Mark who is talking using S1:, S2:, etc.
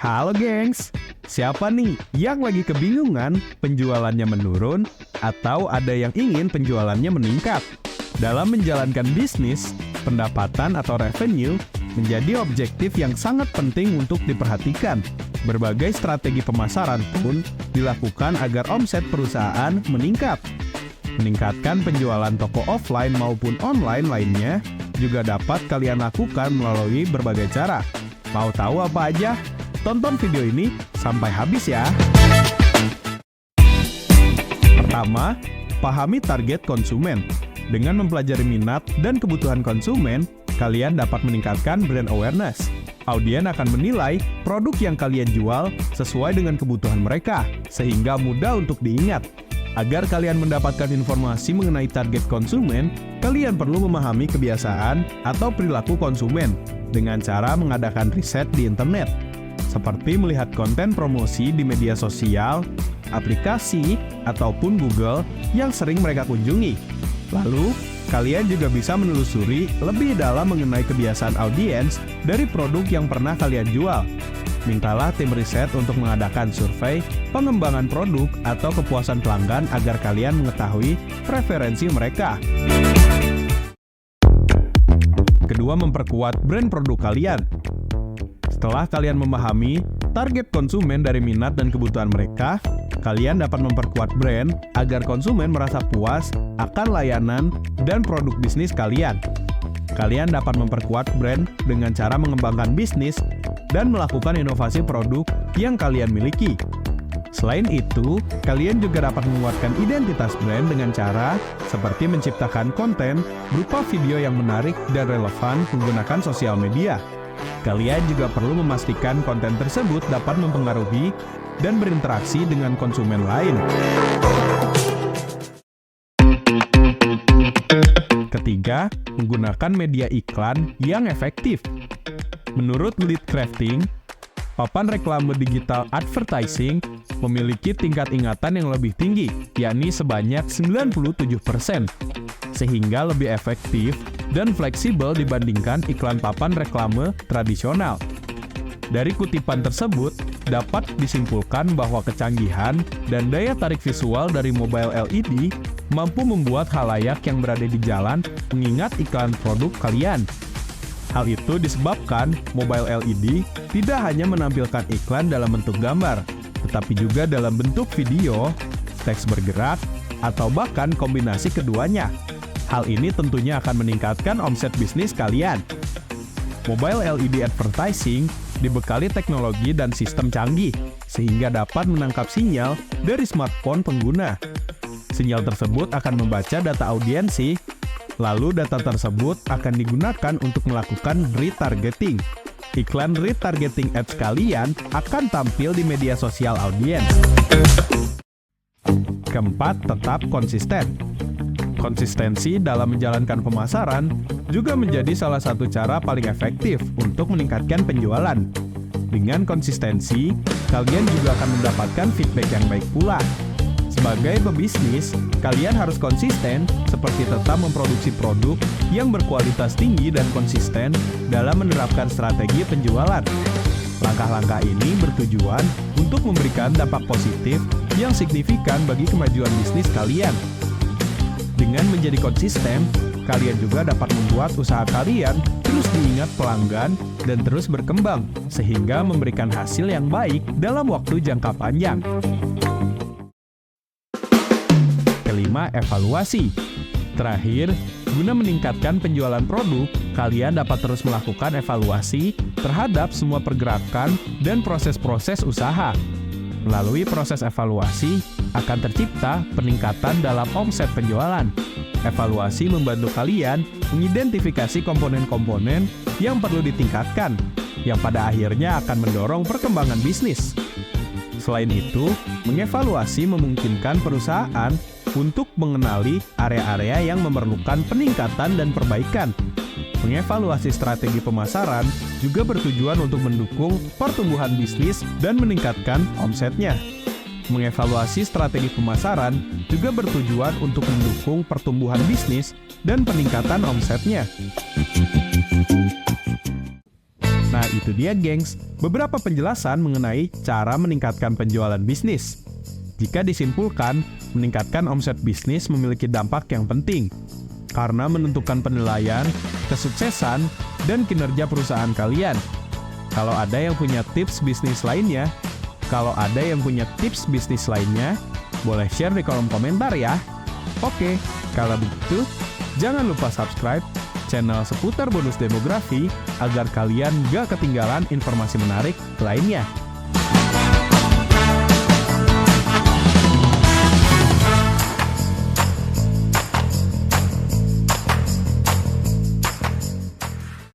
S1: Halo gengs, siapa nih yang lagi kebingungan penjualannya menurun atau ada yang ingin penjualannya meningkat? Dalam menjalankan bisnis, pendapatan atau revenue menjadi objektif yang sangat penting untuk diperhatikan. Berbagai strategi pemasaran pun dilakukan agar omset perusahaan meningkat. Meningkatkan penjualan toko offline maupun online lainnya juga dapat kalian lakukan melalui berbagai cara. Mau tahu apa aja? Tonton video ini sampai habis ya. Pertama, pahami target konsumen. Dengan mempelajari minat dan kebutuhan konsumen, kalian dapat meningkatkan brand awareness. Audien akan menilai produk yang kalian jual sesuai dengan kebutuhan mereka, sehingga mudah untuk diingat. Agar kalian mendapatkan informasi mengenai target konsumen, kalian perlu memahami kebiasaan atau perilaku konsumen dengan cara mengadakan riset di internet, seperti melihat konten promosi di media sosial, aplikasi, ataupun Google yang sering mereka kunjungi. Lalu, kalian juga bisa menelusuri lebih dalam mengenai kebiasaan audiens dari produk yang pernah kalian jual. Mintalah tim riset untuk mengadakan survei pengembangan produk atau kepuasan pelanggan agar kalian mengetahui preferensi mereka. Kedua, memperkuat brand produk kalian. Setelah kalian memahami target konsumen dari minat dan kebutuhan mereka, kalian dapat memperkuat brand agar konsumen merasa puas akan layanan dan produk bisnis kalian. Kalian dapat memperkuat brand dengan cara mengembangkan bisnis dan melakukan inovasi produk yang kalian miliki. Selain itu, kalian juga dapat menguatkan identitas brand dengan cara seperti menciptakan konten berupa video yang menarik dan relevan menggunakan sosial media. Kalian juga perlu memastikan konten tersebut dapat mempengaruhi dan berinteraksi dengan konsumen lain. Ketiga, menggunakan media iklan yang efektif. Menurut Lead Crafting, papan reklame digital advertising memiliki tingkat ingatan yang lebih tinggi, yakni sebanyak 97%, sehingga lebih efektif dan fleksibel dibandingkan iklan papan reklame tradisional. Dari kutipan tersebut, dapat disimpulkan bahwa kecanggihan dan daya tarik visual dari mobile LED mampu membuat khalayak yang berada di jalan mengingat iklan produk kalian. Hal itu disebabkan mobile LED tidak hanya menampilkan iklan dalam bentuk gambar, tetapi juga dalam bentuk video, teks bergerak, atau bahkan kombinasi keduanya. Hal ini tentunya akan meningkatkan omset bisnis kalian. Mobile LED advertising dibekali teknologi dan sistem canggih, sehingga dapat menangkap sinyal dari smartphone pengguna. Sinyal tersebut akan membaca data audiensi, lalu data tersebut akan digunakan untuk melakukan retargeting. Iklan retargeting ads kalian akan tampil di media sosial audiens. Keempat, tetap konsisten. Konsistensi dalam menjalankan pemasaran juga menjadi salah satu cara paling efektif untuk meningkatkan penjualan. Dengan konsistensi, kalian juga akan mendapatkan feedback yang baik pula. Sebagai pebisnis, kalian harus konsisten seperti tetap memproduksi produk yang berkualitas tinggi dan konsisten dalam menerapkan strategi penjualan. Langkah-langkah ini bertujuan untuk memberikan dampak positif yang signifikan bagi kemajuan bisnis kalian. Dengan menjadi konsisten, kalian juga dapat membuat usaha kalian terus diingat pelanggan dan terus berkembang, sehingga memberikan hasil yang baik dalam waktu jangka panjang. Kelima, evaluasi. Terakhir, guna meningkatkan penjualan produk, kalian dapat terus melakukan evaluasi terhadap semua pergerakan dan proses-proses usaha. Melalui proses evaluasi, akan tercipta peningkatan dalam omset penjualan. Evaluasi membantu kalian mengidentifikasi komponen-komponen yang perlu ditingkatkan, yang pada akhirnya akan mendorong perkembangan bisnis. Selain itu, mengevaluasi memungkinkan perusahaan untuk mengenali area-area yang memerlukan peningkatan dan perbaikan. Mengevaluasi strategi pemasaran juga bertujuan untuk mendukung pertumbuhan bisnis dan meningkatkan omsetnya. Mengevaluasi strategi pemasaran juga bertujuan untuk mendukung pertumbuhan bisnis dan peningkatan omsetnya. Nah itu dia gengs, beberapa penjelasan mengenai cara meningkatkan penjualan bisnis. Jika disimpulkan, meningkatkan omset bisnis memiliki dampak yang penting karena menentukan penilaian, kesuksesan, dan kinerja perusahaan kalian. Kalau ada yang punya tips bisnis lainnya, boleh share di kolom komentar ya. Oke, kalau begitu, jangan lupa subscribe channel seputar bonus demografi agar kalian gak ketinggalan informasi menarik lainnya.